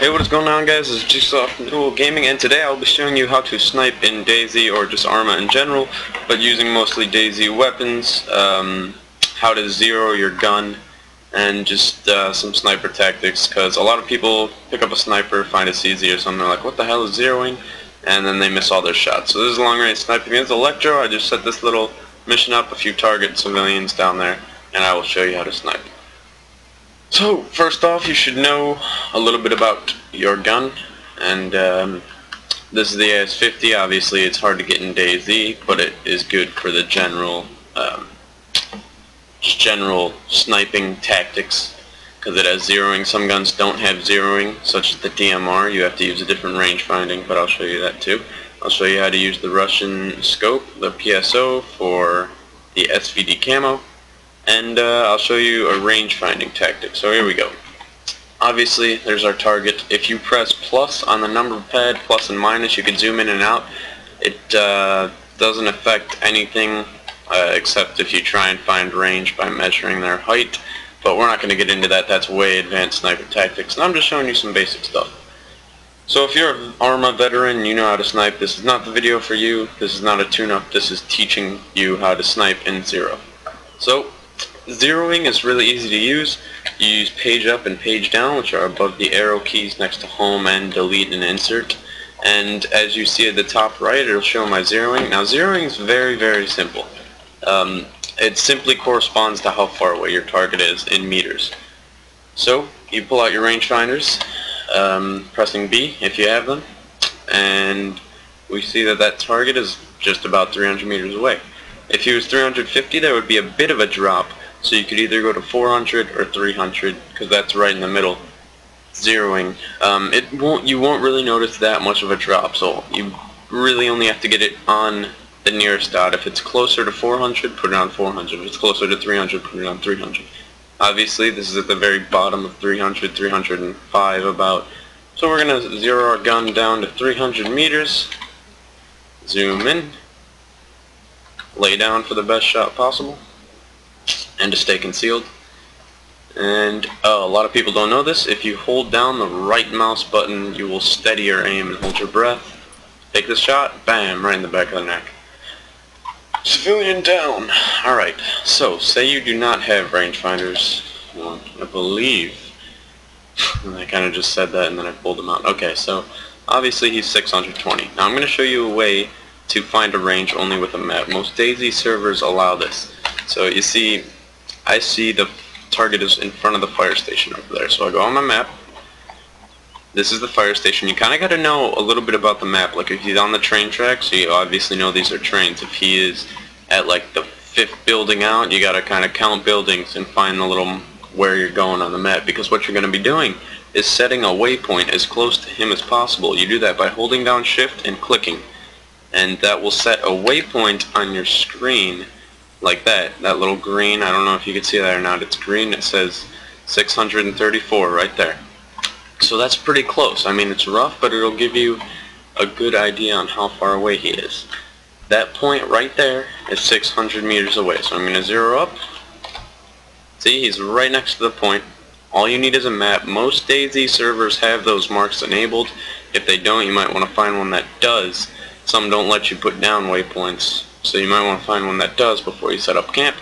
Hey, what is going on, guys? This is Jigsaw Dual Gaming, and today I'll be showing you how to snipe in DayZ or just Arma in general, but using mostly DayZ weapons, how to zero your gun, and just some sniper tactics, because a lot of people pick up a sniper, find it's easy or something, they're like, what the hell is zeroing? And then they miss all their shots. So this is long range sniping against Electro. I just set this little mission up, a few target civilians down there, and I will show you how to snipe. So, first off, you should know a little bit about your gun, and this is the AS-50. Obviously, it's hard to get in DayZ, but it is good for the general sniping tactics, because it has zeroing. Some guns don't have zeroing, such as the DMR. You have to use a different range finding, but I'll show you that too. I'll show you how to use the Russian scope, the PSO, for the SVD camo. And I'll show you a range-finding tactic. So here we go. Obviously, there's our target. If you press plus on the number pad, plus and minus, you can zoom in and out. It doesn't affect anything except if you try and find range by measuring their height. But we're not going to get into that. That's way advanced sniper tactics. And I'm just showing you some basic stuff. So if you're an Arma veteran and you know how to snipe, this is not the video for you. This is not a tune-up. This is teaching you how to snipe in zero. So zeroing is really easy to use. You use page up and page down, which are above the arrow keys next to home and delete and insert. And as you see at the top right, it'll show my zeroing. Now zeroing is very, very simple. It simply corresponds to how far away your target is in meters. So you pull out your rangefinders, pressing B if you have them, and we see that that target is just about 300 meters away. If he was 350, there would be a bit of a drop. So you could either go to 400 or 300, because that's right in the middle. Zeroing. You won't really notice that much of a drop, so you really only have to get it on the nearest dot. If it's closer to 400, put it on 400. If it's closer to 300, put it on 300. Obviously, this is at the very bottom of 300, 305 about. So we're going to zero our gun down to 300 meters. Zoom in. Lay down for the best shot possible, and to stay concealed. And a lot of people don't know this. If you hold down the right mouse button, you will steady your aim and hold your breath. Take the shot, bam, right in the back of the neck. Civilian down. Alright, so say you do not have rangefinders. Well, I believe. I kind of just said that and then I pulled them out. Okay, so obviously he's 620. Now I'm going to show you a way to find a range only with a map. Most DayZ servers allow this. So you see, I see the target is in front of the fire station over there. So I go on my map. This is the fire station. You kind of got to know a little bit about the map. Like if he's on the train tracks, you obviously know these are trains. If he is at like the 5th building out, you got to kind of count buildings and find the little where you're going on the map. Because what you're going to be doing is setting a waypoint as close to him as possible. You do that by holding down shift and clicking. And that will set a waypoint on your screen like that. That little green, I don't know if you can see that or not, it's green. It says 634 right there. So that's pretty close. I mean, it's rough, but it'll give you a good idea on how far away he is. That point right there is 600 meters away. So I'm going to zero up. See, he's right next to the point. All you need is a map. Most DayZ servers have those marks enabled. If they don't, you might want to find one that does. Some don't let you put down waypoints, so you might want to find one that does before you set up camp.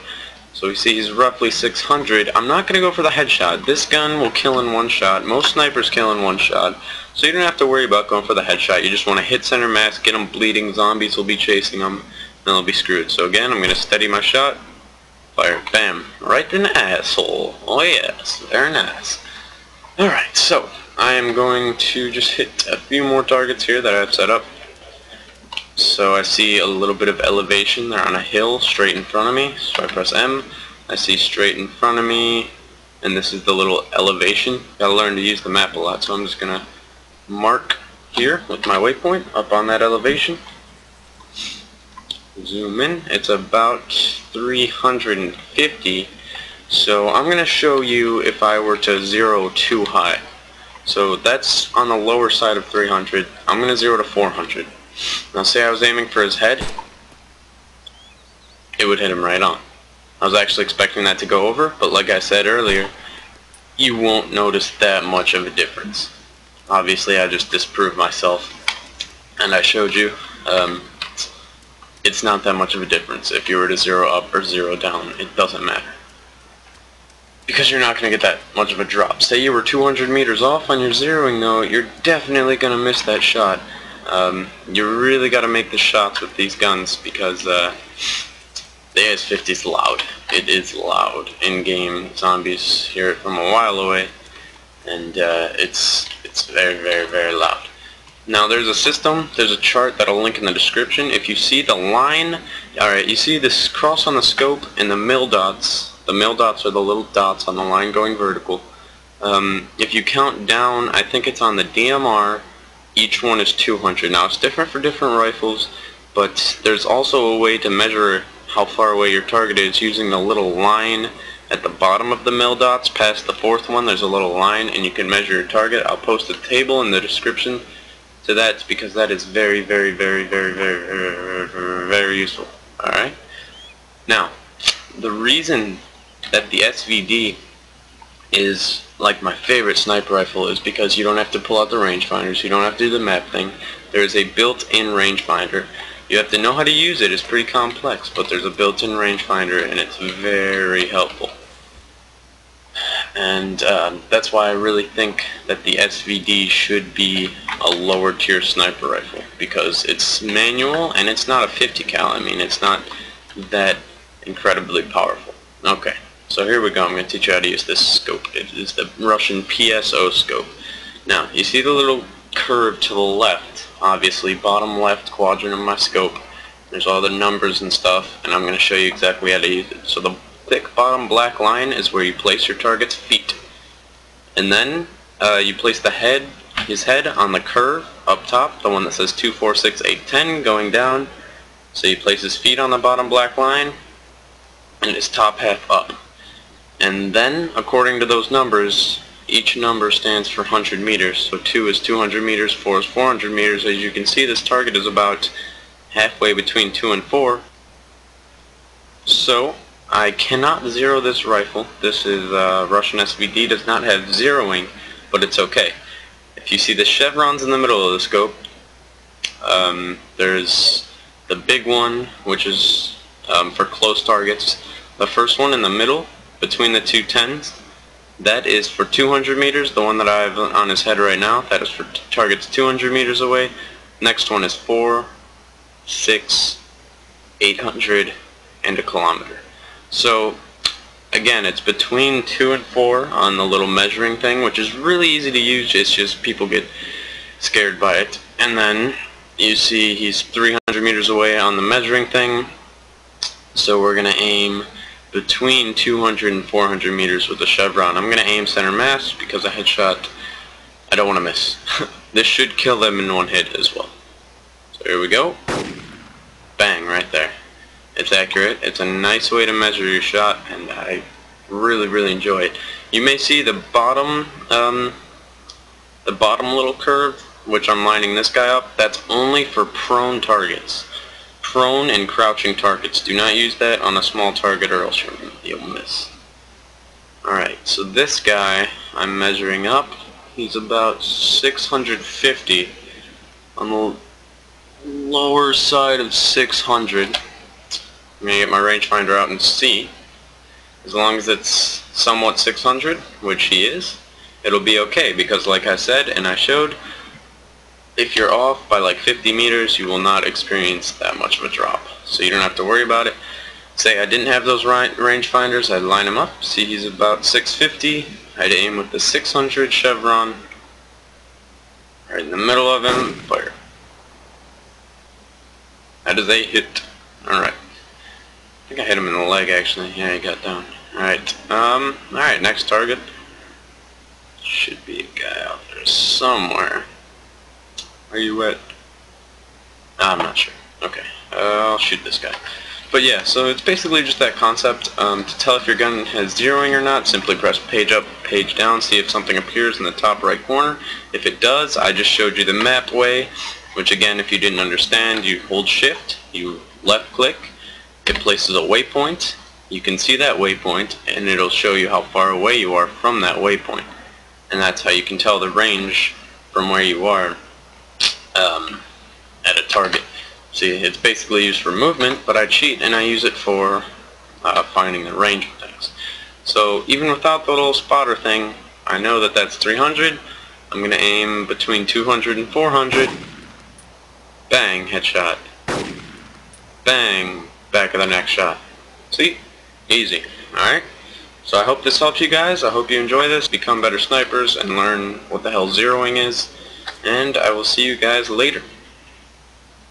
So we see he's roughly 600. I'm not going to go for the headshot. This gun will kill in one shot. Most snipers kill in one shot. So you don't have to worry about going for the headshot. You just want to hit center mass, get them bleeding. Zombies will be chasing them, and they'll be screwed. So again, I'm going to steady my shot. Fire. Bam. Right in the asshole. Oh yes. Very nice. Alright, so I am going to just hit a few more targets here that I've set up. So I see a little bit of elevation. They're on a hill straight in front of me. So I press M. I see straight in front of me, and this is the little elevation. Gotta learn to use the map a lot, so I'm just gonna mark here with my waypoint up on that elevation. Zoom in. It's about 350. So I'm gonna show you if I were to zero too high. So that's on the lower side of 300. I'm gonna zero to 400. Now say I was aiming for his head, it would hit him right on. I was actually expecting that to go over, but like I said earlier, you won't notice that much of a difference. Obviously, I just disproved myself, and I showed you. It's not that much of a difference. If you were to zero up or zero down, it doesn't matter. Because you're not going to get that much of a drop. Say you were 200 meters off on your zeroing though, you're definitely going to miss that shot. You really got to make the shots with these guns because the AS-50 is loud. It is loud. In-game zombies hear it from a while away, and it's very, very, very loud. Now there's a system, there's a chart that I'll link in the description. If you see the line, alright, you see this cross on the scope and the mil dots. The mil dots are the little dots on the line going vertical. If you count down, I think it's on the DMR, each one is 200. Now it's different for different rifles, but there's also a way to measure how far away your target is using the little line at the bottom of the mil dots. Past the fourth one, there's a little line, and you can measure your target. I'll post a table in the description to that because that is very, very, very, very, very, very, very, very useful. Alright? Now, the reason that the SVD is like my favorite sniper rifle is because you don't have to pull out the rangefinders, you don't have to do the map thing. There is a built-in rangefinder. You have to know how to use it. It's pretty complex, but there's a built-in rangefinder and it's very helpful. And that's why I really think that the SVD should be a lower tier sniper rifle, because it's manual and it's not a 50 cal. I mean, it's not that incredibly powerful. Okay, so here we go. I'm going to teach you how to use this scope. It is the Russian PSO Scope. Now, you see the little curve to the left, obviously bottom left quadrant of my scope. There's all the numbers and stuff, and I'm going to show you exactly how to use it. So the thick bottom black line is where you place your target's feet. And then you place his head on the curve up top, the one that says 2, 4, 6, 8, 10 going down. So you place his feet on the bottom black line and his top half up. And then, according to those numbers, each number stands for 100 meters. So 2 is 200 meters, 4 is 400 meters. As you can see, this target is about halfway between 2 and 4. So I cannot zero this rifle. This is Russian SVD, does not have zeroing, but it's okay. If you see the chevrons in the middle of the scope, there's the big one, which is for close targets. The first one in the middle, between the two tens, that is for 200 meters. The one that I have on his head right now, that is for targets 200 meters away. Next one is 4, 6, 800, and a kilometer. So again, it's between 2 and 4 on the little measuring thing, which is really easy to use. It's just people get scared by it. And then you see he's 300 meters away on the measuring thing. So we're going to aim between 200 and 400 meters with the chevron. I'm going to aim center mass because a headshot I don't want to miss. This should kill them in one hit as well. So here we go. Bang, right there. It's accurate. It's a nice way to measure your shot, and I really, really enjoy it. You may see the bottom little curve, which I'm lining this guy up. That's only for prone targets. Prone and crouching targets. Do not use that on a small target or else you'll miss. Alright, so this guy I'm measuring up. He's about 650 on the lower side of 600. I'm going to get my rangefinder out and see. As long as it's somewhat 600, which he is, it'll be okay, because like I said and I showed, if you're off by like 50 meters, you will not experience that much of a drop. So you don't have to worry about it. Say I didn't have those rangefinders, I'd line him up. See, he's about 650. I'd aim with the 600 chevron right in the middle of him. Fire. That is a hit. Alright. I think I hit him in the leg actually. Yeah, he got down. Alright. Alright, next target. Should be a guy out there somewhere. Are you at? I'm not sure. Okay. I'll shoot this guy. But yeah, so it's basically just that concept. To tell if your gun has zeroing or not, simply press page up, page down, see if something appears in the top right corner. If it does, I just showed you the map way, which again, if you didn't understand, you hold shift, you left click, it places a waypoint. You can see that waypoint, and it'll show you how far away you are from that waypoint. And that's how you can tell the range from where you are at a target. See, it's basically used for movement, but I cheat and I use it for finding the range of things. So even without the little spotter thing, I know that that's 300. I'm going to aim between 200 and 400. Bang, headshot. Bang, back of the neck shot. See? Easy. Alright? So I hope this helps you guys. I hope you enjoy this, become better snipers, and learn what the hell zeroing is. And I will see you guys later.